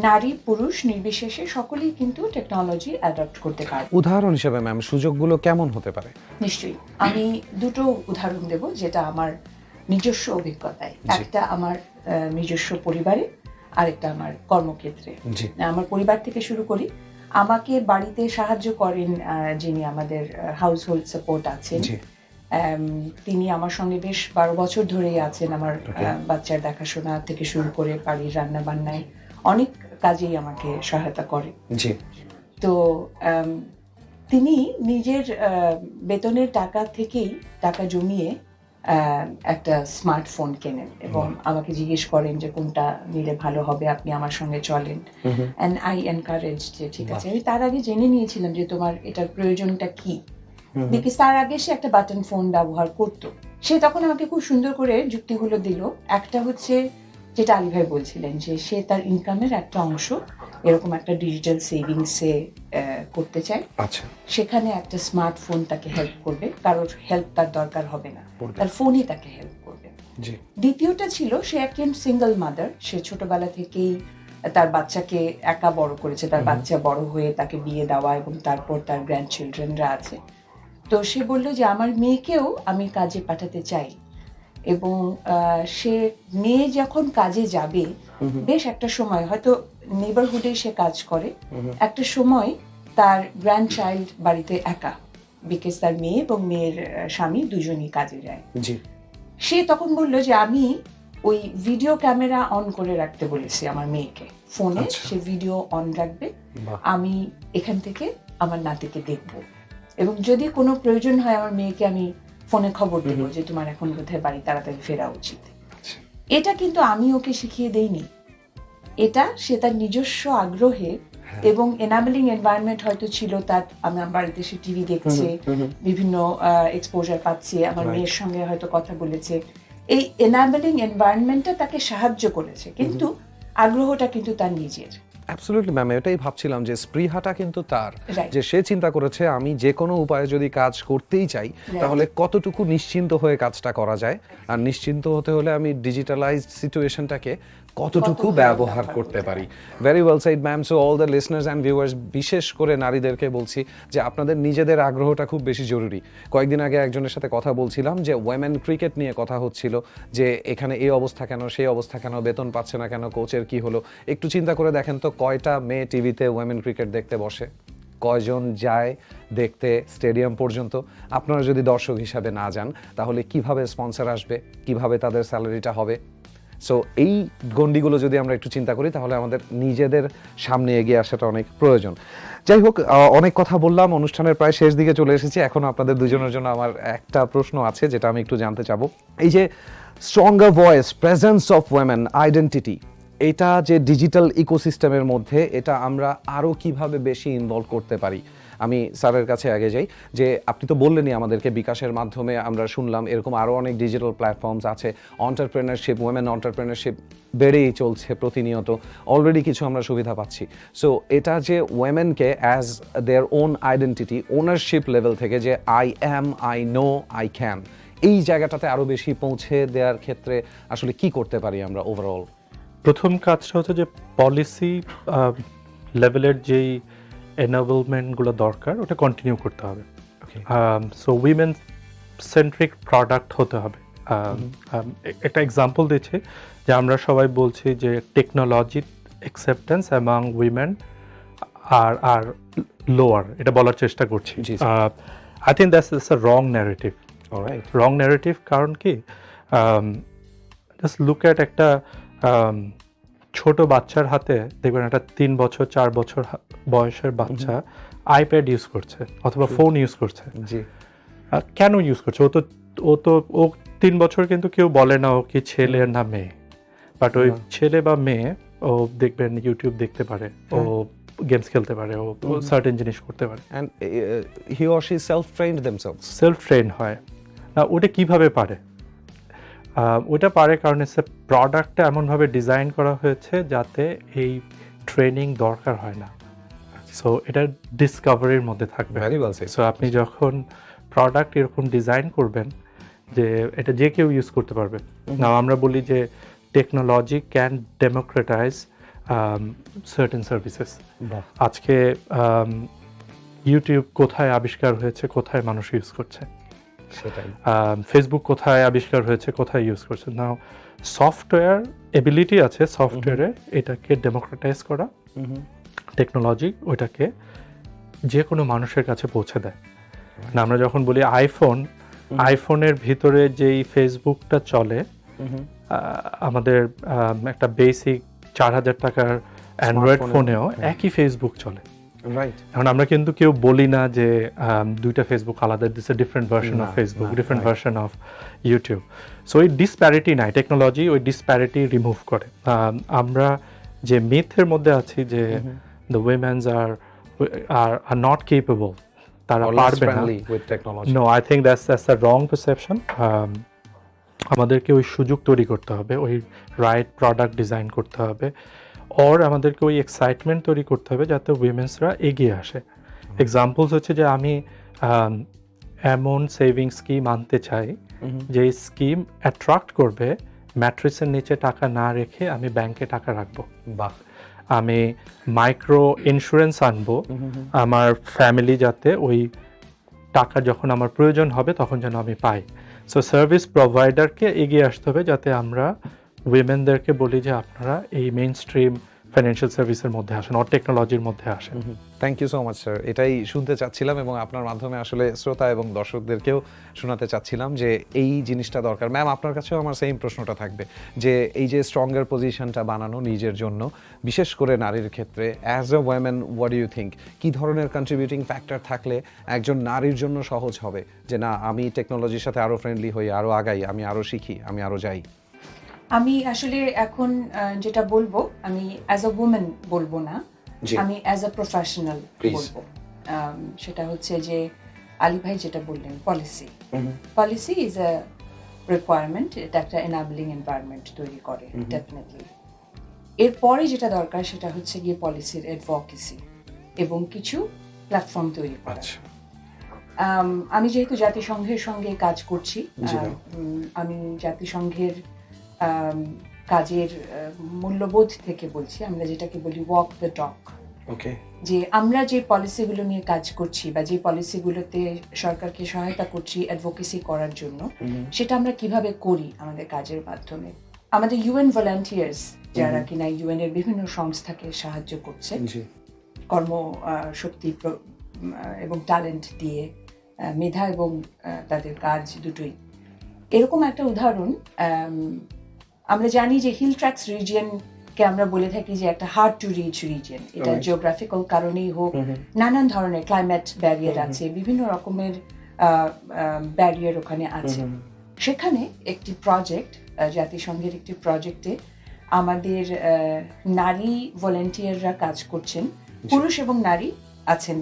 নারী পুরুষ নির্বিশেষে সকলেই কিন্তু টেকনোলজি অ্যাডপ্ট করতে পারে। উদাহরণ হিসেবে ম্যাম, সুযোগগুলো কেমন হতে পারে? নিশ্চয়ই, আমি দুটো উদাহরণ দেব যেটা আমার নিজস্ব অভিজ্ঞতায়, একটা আমার নিজস্ব পরিবারে, আরেকটা আমার কর্মক্ষেত্রে। জি আমার পরিবার থেকে শুরু করি। আমাকে বাড়িতে সাহায্য করেন যিনি আমাদের হাউস হোল্ড সাপোর্ট আছেন, জি তিনি আমার সঙ্গে বেশ 12 বছর ধরেই আছেন। আমার বাচ্চার দেখাশোনা থেকে শুরু করে বাড়ির রান্না বান্নায় অনেক কাজেই আমাকে সহায়তা করে। জি তো তিনি নিজের বেতনের টাকা থেকেই টাকা জমিয়ে একটা স্মার্টফোন কেনেন এবং আমাকে জিজ্ঞেস করেন যে কোনটা নিলে ভালো হবে, আপনি আমার সঙ্গে চলেন। অ্যান্ড আই এনকারেজ যে ঠিক আছে। আমি তার আগে জেনে নিয়েছিলাম যে তোমার এটার প্রয়োজনটা কি, বিকজ তার আগে সে একটা বাটন ফোন ব্যবহার করতো। সে তখন আমাকে খুব সুন্দর করে যুক্তিগুলো দিল। একটা হচ্ছে যেটা আলী ভাই বলছিলেন যে সে তার ইনকামের একটা অংশ এরকম একটা ডিজিটাল সেভিংসে করতে চায়। আচ্ছা সেখানে একটা স্মার্টফোন তাকে হেল্প করবে, কারোর হেল্প তার দরকার হবে না, তার ফোনই তাকে হেল্প করবে। জি দ্বিতীয়টা ছিল সে একজন সিঙ্গেল মাদার। সে ছোটবেলা থেকেই তার বাচ্চাকে একা বড় করেছে, তার বাচ্চা বড় হয়ে তাকে বিয়ে দেওয়া এবং তারপর তার গ্র্যান্ড চিলড্রেনরা আছে। তো সে বললো যে আমার মেয়েকেও আমি কাজে পাঠাতে চাই, এবং সে মেয়ে যখন কাজে যাবে বেশ একটা সময়, হয়তো নেবারহুডে সে কাজ করে, একটা সময় তার গ্র্যান্ড চাইল্ড বাড়িতে একা, বিকজ তার মেয়ে এবং মেয়ের স্বামী দুজনই কাজে যায়। জি সে তখন বললো যে আমি ওই ভিডিও ক্যামেরা অন করে রাখতে বলেছি আমার মেয়েকে, ফোনে সে ভিডিও অন রাখবে, আমি এখান থেকে আমার নাতিকে দেখব, এবং যদি কোনো প্রয়োজন হয় আমার মেয়েকে আমি ফোনে খবর দেবো যে তোমার এখন বোধহয় বাড়ি তাড়াতাড়ি ফেরা উচিত। এটা কিন্তু আমি ওকে শিখিয়ে দেইনি, এটা সে তার নিজস্ব আগ্রহে এবং এনাবেলিং এনভায়রনমেন্ট হয়তো ছিল তার। আমার বাড়িতে সে টিভি দেখছে, বিভিন্ন এক্সপোজার পাচ্ছে, আমার মেয়ের সঙ্গে হয়তো কথা বলেছে, এই এনাবেলিং এনভায়রনমেন্টটা তাকে সাহায্য করেছে, কিন্তু আগ্রহটা কিন্তু তার নিজের। অ্যাবসলিউটলি ম্যাম, এটাই ভাবছিলাম যে স্পৃহাটা কিন্তু তার, Right. যে সে চিন্তা করেছে আমি যে কোনো উপায়ে যদি কাজ করতেই চাই তাহলে কতটুকু নিশ্চিন্ত হয়ে কাজটা করা যায়, আর নিশ্চিন্ত হতে হলে আমি ডিজিটালাইজড সিচুয়েশনটাকে কতটুকু ব্যবহার করতে পারি। Very well said ma'am. So all the listeners and viewers, বিশেষ করে নারীদেরকে বলছি যে আপনাদের নিজেদের আগ্রহটা খুব বেশি জরুরি। কয়েকদিন আগে একজনের সাথে কথা বলছিলাম যে ওয়েমেন ক্রিকেট নিয়ে কথা হচ্ছিল, যে এখানে এই অবস্থা কেন, সেই অবস্থা কেন, বেতন পাচ্ছে না কেন, কোচের কি হলো। একটু চিন্তা করে দেখেন তো, কয়টা মেয়ে টিভিতে ওয়েমেন ক্রিকেট দেখতে বসে, কয়জন যায় দেখতে স্টেডিয়াম পর্যন্ত? আপনারা যদি দর্শক হিসাবে না যান তাহলে কিভাবে স্পন্সর আসবে, কিভাবে তাদের স্যালারিটা হবে? সো এই গণ্ডিগুলো যদি আমরা একটু চিন্তা করি তাহলে আমাদের নিজেদের সামনে এগিয়ে আসাটা অনেক প্রয়োজন। যাই হোক, অনেক কথা বললাম, অনুষ্ঠানের প্রায় শেষ দিকে চলে এসেছি। এখন আপনাদের দুজনের জন্য আমার একটা প্রশ্ন আছে যেটা আমি একটু জানতে চাবো। এই যে stronger voice, presence of women, identity, এটা যে ডিজিটাল ইকোসিস্টেমের মধ্যে, এটা আমরা আরও কিভাবে বেশি ইনভলভ করতে পারি? আমি স্যারের কাছে আগে যাই, যে আপনি তো বললেনই আমাদেরকে বিকাশের মাধ্যমে আমরা শুনলাম এরকম আরও অনেক ডিজিটাল প্ল্যাটফর্মস আছে, অন্টারপ্রেনারশিপ, ওয়েমেন অন্টারপ্রেনারশিপ বেড়েই চলছে প্রতিনিয়ত, অলরেডি কিছু আমরা সুবিধা পাচ্ছি। সো এটা যে ওয়েমেনকে as their own identity, ownership level থেকে, যে I am, I know, I can, এই জায়গাটাতে আরও বেশি পৌঁছে দেওয়ার ক্ষেত্রে আসলে কি করতে পারি আমরা ওভারঅল? প্রথম কাজটা হচ্ছে যে পলিসি লেভেলের যেই এনাবলমেন্টগুলো দরকার ওটা কন্টিনিউ করতে হবে। সো উইমেন সেন্ট্রিক প্রোডাক্ট হতে হবে। একটা এক্সাম্পল দিচ্ছি, যে আমরা সবাই বলছি যে technology acceptance among women are lower, এটা বলার চেষ্টা করছি। I think that's a wrong narrative. Wrong narrative কারণ কি, জাস্ট লুক অ্যাট একটা ছোট বাচ্চার হাতে দেখবেন একটা 3 বছর 4 বছর বয়সের বাচ্চা আইপ্যাড ইউজ করছে অথবা ফোন ইউজ করছে। জি, কেন ইউজ করছে? ও 3 বছর কিন্তু কেউ বলে না ও কি ছেলে না মেয়ে, বাট ওই ছেলে বা মেয়ে ও দেখবেন ইউটিউব দেখতে পারে, ও গেমস খেলতে পারে, ও সার্টেন জিনিস করতে পারে, and he or she self-trained themselves. Self train হয় না। ওটা কিভাবে পারে? ওটা পারে কারণ হচ্ছে প্রোডাক্টটা এমনভাবে ডিজাইন করা হয়েছে যাতে এই ট্রেনিং দরকার হয় না। সো এটা ডিসকভারির মধ্যে থাকবে। Very well said. সো আপনি যখন প্রোডাক্ট এরকম ডিজাইন করবেন যে এটা যে কেউ ইউজ করতে পারবে না, আমরা বলি যে technology can democratise certain services. আজকে ইউটিউব কোথায় আবিষ্কার হয়েছে, কোথায় মানুষ ইউজ করছে? সেটাই ফেসবুক কোথায় আবিষ্কার হয়েছে, কোথায় ইউজ করছে। নাও সফটওয়্যার এবিলিটি আছে সফটওয়্যারে এটাকে ডেমোক্রেটাইজ করা, টেকনোলজি ওইটাকে যে কোনো মানুষের কাছে পৌঁছে দেয়। না আমরা যখন বলি আইফোনের ভিতরে যেই ফেসবুকটা চলে, আমাদের একটা বেসিক 4000 টাকার অ্যান্ড্রয়েড ফোনেও একই ফেসবুক চলে। রাইট, এখন আমরা কিন্তু কেউ বলি না যে দুইটা ফেসবুক আলাদা, this a different version of Facebook, different version of YouTube. So ওই ডিসপ্যারিটি নাই, টেকনোলজি ওই ডিসপ্যারিটি রিমুভ করে। আমরা যে মিথের মধ্যে আছি যে the womens are not capable, তারা পারবে না, no, I think that's a wrong perception. আমাদেরকে ওই সুযোগ তৈরি করতে হবে, ওই রাইট প্রোডাক্ট ডিজাইন করতে হবে, ওর আমাদেরকে ওই এক্সাইটমেন্ট তৈরি করতে হবে যাতে উইমেন্সরা এগিয়ে আসে। এক্সাম্পলস হচ্ছে যে আমি এমন সেভিং স্কিম আনতে চাই যে স্কিম অ্যাট্রাক্ট করবে ম্যাট্রিসের নিচে টাকা না রেখে আমি ব্যাংকে টাকা রাখবো। বাহ, আমি মাইক্রো ইন্স্যুরেন্স আনবো আমার ফ্যামিলি যাতে ওই টাকা যখন আমার প্রয়োজন হবে তখন যেন আমি পাই। সো সার্ভিস প্রোভাইডারকে এগিয়ে আসতে হবে যাতে আমরা উইমেনদেরকে বলি যে আপনারা এই মেইন স্ট্রিম ফাইন্যান্সিয়াল সার্ভিসের মধ্যে আসেন, অর টেকনোলজির মধ্যে আসেন। Thank you so much sir, এটাই শুনতে চাচ্ছিলাম এবং আপনার মাধ্যমে আসলে শ্রোতা এবং দর্শকদেরকেও শোনাতে চাচ্ছিলাম যে এই জিনিসটা দরকার। ম্যাম, আপনার কাছেও আমার সেম প্রশ্নটা থাকবে যে এই যে স্ট্রঙ্গার পজিশনটা বানানো নিজের জন্য, বিশেষ করে নারীর ক্ষেত্রে, as a women what do you think, কী ধরনের কন্ট্রিবিউটিং ফ্যাক্টর থাকলে একজন নারীর জন্য সহজ হবে যে না আমি টেকনোলজির সাথে আরও ফ্রেন্ডলি হই, আরও আগাই, আমি আরও শিখি, আমি আরও যাই? আমি আসলে এখন যেটা বলবো, আমি অ্যাজ আ উমেন বলবো না, আমি অ্যাজ আ প্রফেশনাল বলবো। সেটা হচ্ছে যে আলী ভাই যেটা বললেন, পলিসি ইজ আ রিকোয়ারমেন্ট, এটা একটা এনাবলিং এনভায়রনমেন্ট তৈরি করে ডেফিনেটলি। এরপরে যেটা দরকার সেটা হচ্ছে গিয়ে পলিসির অ্যাডভোকেসি এবং কিছু প্ল্যাটফর্ম তৈরি করা। আমি যেহেতু জাতিসংঘের সঙ্গে কাজ করছি, আমি জাতিসংঘের কাজের মূল্যবোধ থেকে বলছি, আমরা যেটাকে বলি ওয়াক দ্য টক। যে আমরা যে পলিসিগুলো নিয়ে কাজ করছি বা যে পলিসিগুলোতে সরকারকে সহায়তা করছি অ্যাডভোকেসি করার জন্য, সেটা আমরা কিভাবে করি আমাদের কাজের মাধ্যমে। আমাদের ইউএন ভলান্টিয়ার্স যারা কিনা ইউএন এর বিভিন্ন সংস্থাকে সাহায্য করছে কর্মশক্তি এবং ট্যালেন্ট দিয়ে, মেধা এবং তাদের কাজ দুটোই। এরকম একটা উদাহরণ, আমরা জানি যে হিল ট্র্যাক্স রিজিয়নকে আমরা বলে থাকি যে একটা হার্ড টু রিচ রিজিয়ন। এটা জিওগ্রাফিক্যাল কারণেই হোক, নানান ধরনের ক্লাইমেট ব্যারিয়ার আছে, বিভিন্ন রকমের ব্যারিয়ার ওখানে আছে। সেখানে একটি প্রজেক্ট, জাতিসংঘের একটি প্রজেক্টে আমাদের নারী ভলান্টিয়াররা কাজ করছেন, পুরুষ এবং নারী আছেন,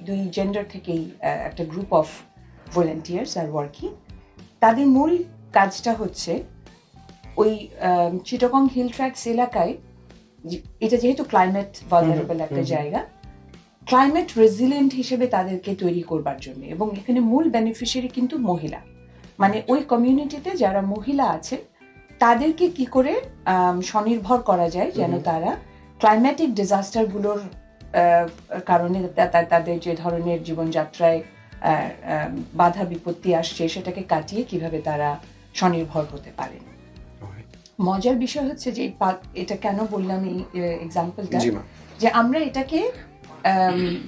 দুই জেন্ডার থেকেই একটা group of volunteers are working. তাদের মূল কাজটা হচ্ছে ওই চিটাগং হিল ট্র্যাক্স এলাকায়, এটা যেহেতু ক্লাইমেট ভালনারেবল একটা জায়গা, ক্লাইমেট রেজিলিয়েন্ট হিসেবে তাদেরকে তৈরি করবার জন্য। এবং এখানে মূল বেনিফিশিয়ারি কিন্তু মহিলা, মানে ওই কমিউনিটিতে যারা মহিলা আছে তাদেরকে কি করে স্বনির্ভর করা যায় যেন তারা ক্লাইমেটিক ডিজাস্টারগুলোর কারণে তাদের যে ধরনের জীবনযাত্রায় বাধা বিপত্তি আসছে সেটাকে কাটিয়ে কিভাবে তারা স্বনির্ভর হতে পারেন। মজার বিষয় হচ্ছে যে এটা কেন বললাম এই এক্সাম্পলটা, যে আমরা এটাকে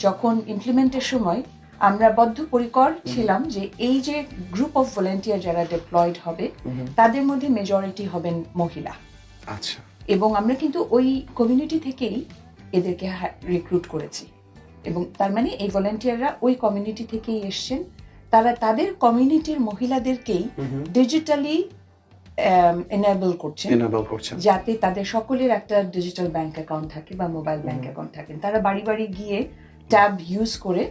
যখন ইমপ্লিমেন্টের সময় আমরা বদ্ধপরিকর ছিলাম যে এই যে গ্রুপ অফ ভলান্টিয়ার যারা ডিপ্লয়েড হবে তাদের মধ্যে মেজরিটি হবেন মহিলা। আচ্ছা। এবং আমরা কিন্তু ওই কমিউনিটি থেকেই এদেরকে রিক্রুট করেছি, এবং তার মানে এই ভলান্টিয়াররা ওই কমিউনিটি থেকেই এসছেন। তারা তাদের কমিউনিটির মহিলাদেরকেই ডিজিটালি এনেবল করছেন যাতে তাদের সকলের একটা ডিজিটাল ব্যাংক অ্যাকাউন্ট থাকে বা মোবাইল ব্যাংক অ্যাকাউন্ট থাকে। তারা বাড়ি বাড়ি গিয়ে ট্যাব ইউজ করে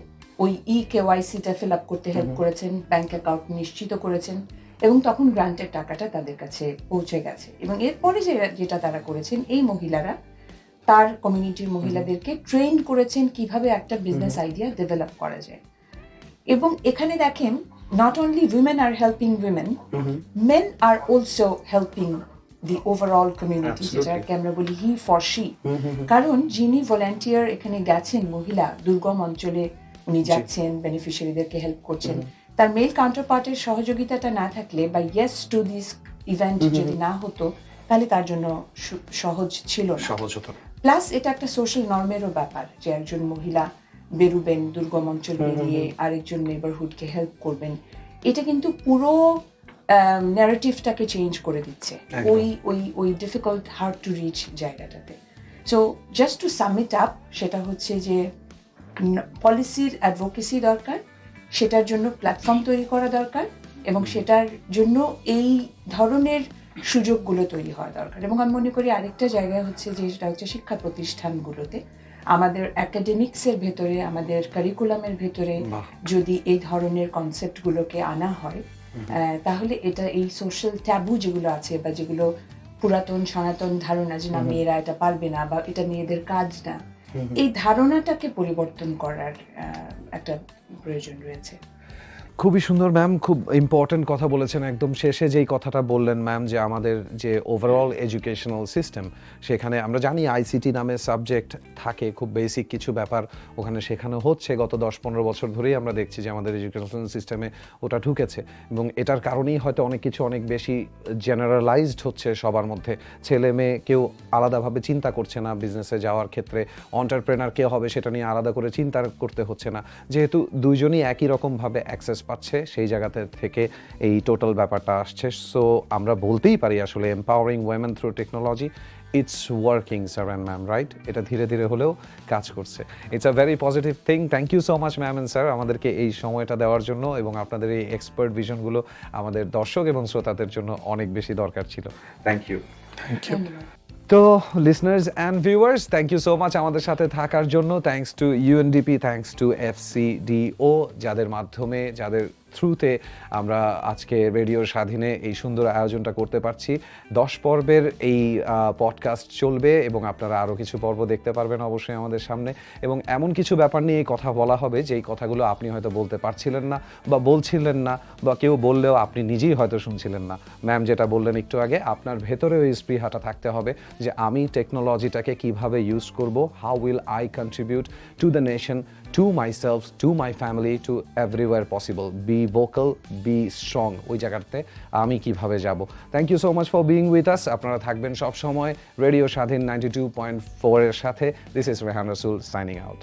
ওই KYC-টা ফিল আপ করতে হেল্প করেছেন, ব্যাংক অ্যাকাউন্ট নিশ্চিত করেছেন, এবং তখন গ্রান্টের টাকাটা তাদের কাছে পৌঁছে গেছে। এবং এরপরে যেটা তারা করেছেন, এই মহিলারা তার কমিউনিটির মহিলাদেরকে ট্রেন করেছেন কিভাবে একটা বিজনেস আইডিয়া ডেভেলপ করা যায়। এবং এখানে দেখেন, not only women are helping women, men are also helping the overall community, যেটাকে আমরা বলি he for she। কারণ যিনি ভলান্টিয়ার এখানে গেছেন মহিলা, দুর্গম অঞ্চলে উনি যাচ্ছেন, বেনিফিশিয়ারিদেরকে হেল্প করছেন, তার মেল কাউন্টারপার্টের সহযোগিতাটা না থাকলে বা ইয়েস টু দিস ইভেন্ট যদি না হতো তাহলে তার জন্য সহজ ছিল না। সহজ হতো। প্লাস এটা একটা সোশ্যাল নর্মেরও ব্যাপার যে একজন মহিলা বেরুবেন দুর্গম অঞ্চল বেরিয়ে আরেকজন নেবারহুডকে হেল্প করবেন, এটা কিন্তু পুরো ন্যারেটিভটাকে চেঞ্জ করে দিচ্ছে ওই ডিফিকাল্ট হার্ড টু রিচ জায়গাটাতে। So just to sum it up, সেটা হচ্ছে যে পলিসির অ্যাডভোকেসি দরকার, সেটার জন্য প্ল্যাটফর্ম তৈরি করা দরকার এবং সেটার জন্য এই ধরনের সুযোগগুলো তৈরি হওয়া দরকার। এবং আমি মনে করি আরেকটা জায়গা হচ্ছে যে সেটা হচ্ছে শিক্ষা প্রতিষ্ঠানগুলোতে আমাদের একাডেমিক্সের ভেতরে আমাদের কারিকুলামের ভেতরে যদি এই ধরনের কনসেপ্টগুলোকে আনা হয় তাহলে এটা এই সোশ্যাল ট্যাবু যেগুলো আছে বা যেগুলো পুরাতন সনাতন ধারণা যে না মেয়েরা এটা পারবে না বা এটা মেয়েদের কাজ না, এই ধারণাটাকে পরিবর্তন করার একটা প্রয়োজন রয়েছে। খুবই সুন্দর ম্যাম, খুব ইম্পর্টেন্ট কথা বলেছেন একদম শেষে যেই কথাটা বললেন ম্যাম, যে আমাদের যে ওভারঅল এডুকেশনাল সিস্টেম সেখানে আমরা জানি আইসিটি নামে সাবজেক্ট থাকে, খুব বেসিক কিছু ব্যাপার ওখানে শেখানো হচ্ছে। গত 10-15 বছর ধরেই আমরা দেখছি যে আমাদের এডুকেশনাল সিস্টেমে ওটা ঢুকেছে এবং এটার কারণেই হয়তো অনেক কিছু অনেক বেশি জেনারেলাইজড হচ্ছে সবার মধ্যে। ছেলে মেয়ে কেউ আলাদাভাবে চিন্তা করছে না, বিজনেসে যাওয়ার ক্ষেত্রে এন্টারপ্রেনার কে হবে সেটা নিয়ে আলাদা করে চিন্তা করতে হচ্ছে না, যেহেতু দুইজনই একই রকমভাবে অ্যাক্সেস পাচ্ছে সেই জায়গাতে থেকে এই টোটাল ব্যাপারটা আসছে। সো আমরা বলতেই পারি আসলে empowering women through technology, it's working sir and ma'am, right? এটা ধীরে ধীরে হলেও কাজ করছে। It's a very positive thing. Thank you so much ma'am and sir আমাদেরকে এই সময়টা দেওয়ার জন্য, এবং আপনাদের এই এক্সপার্ট ভিশনগুলো আমাদের দর্শক এবং শ্রোতাদের জন্য অনেক বেশি দরকার ছিল। Thank you. তো listeners and viewers, thank you so much আমাদের সাথে থাকার জন্য। Thanks to UNDP, thanks to FCDO, যাদের মাধ্যমে যাদের থ্রুতে আমরা আজকে রেডিও স্বাধীনে এই সুন্দর আয়োজনটা করতে পারছি। 10 পর্বের এই পডকাস্ট চলবে এবং আপনারা আরও কিছু পর্ব দেখতে পারবেন অবশ্যই আমাদের সামনে, এবং এমন কিছু ব্যাপার নিয়ে কথা বলা হবে যেই কথাগুলো আপনি হয়তো বলতে পারছিলেন না বা বলছিলেন না, বা কেউ বললেও আপনি নিজেই হয়তো শুনছিলেন না। ম্যাম যেটা বললেন একটু আগে, আপনার ভেতরে ওই স্পৃহাটা থাকতে হবে যে আমি টেকনোলজিটাকে কিভাবে ইউজ করব, how will I contribute to the nation, to myself, to my family, to everywhere possible. Be vocal, be strong. ওই জায়গাতে আমি কিভাবে যাব। Thank you so much for being with us. আপনারা থাকবেন সব সময় রেডিও স্বাধীন 92.4 এর সাথে। দিস ইজ রেহান রাসুল সাইনিং আউট।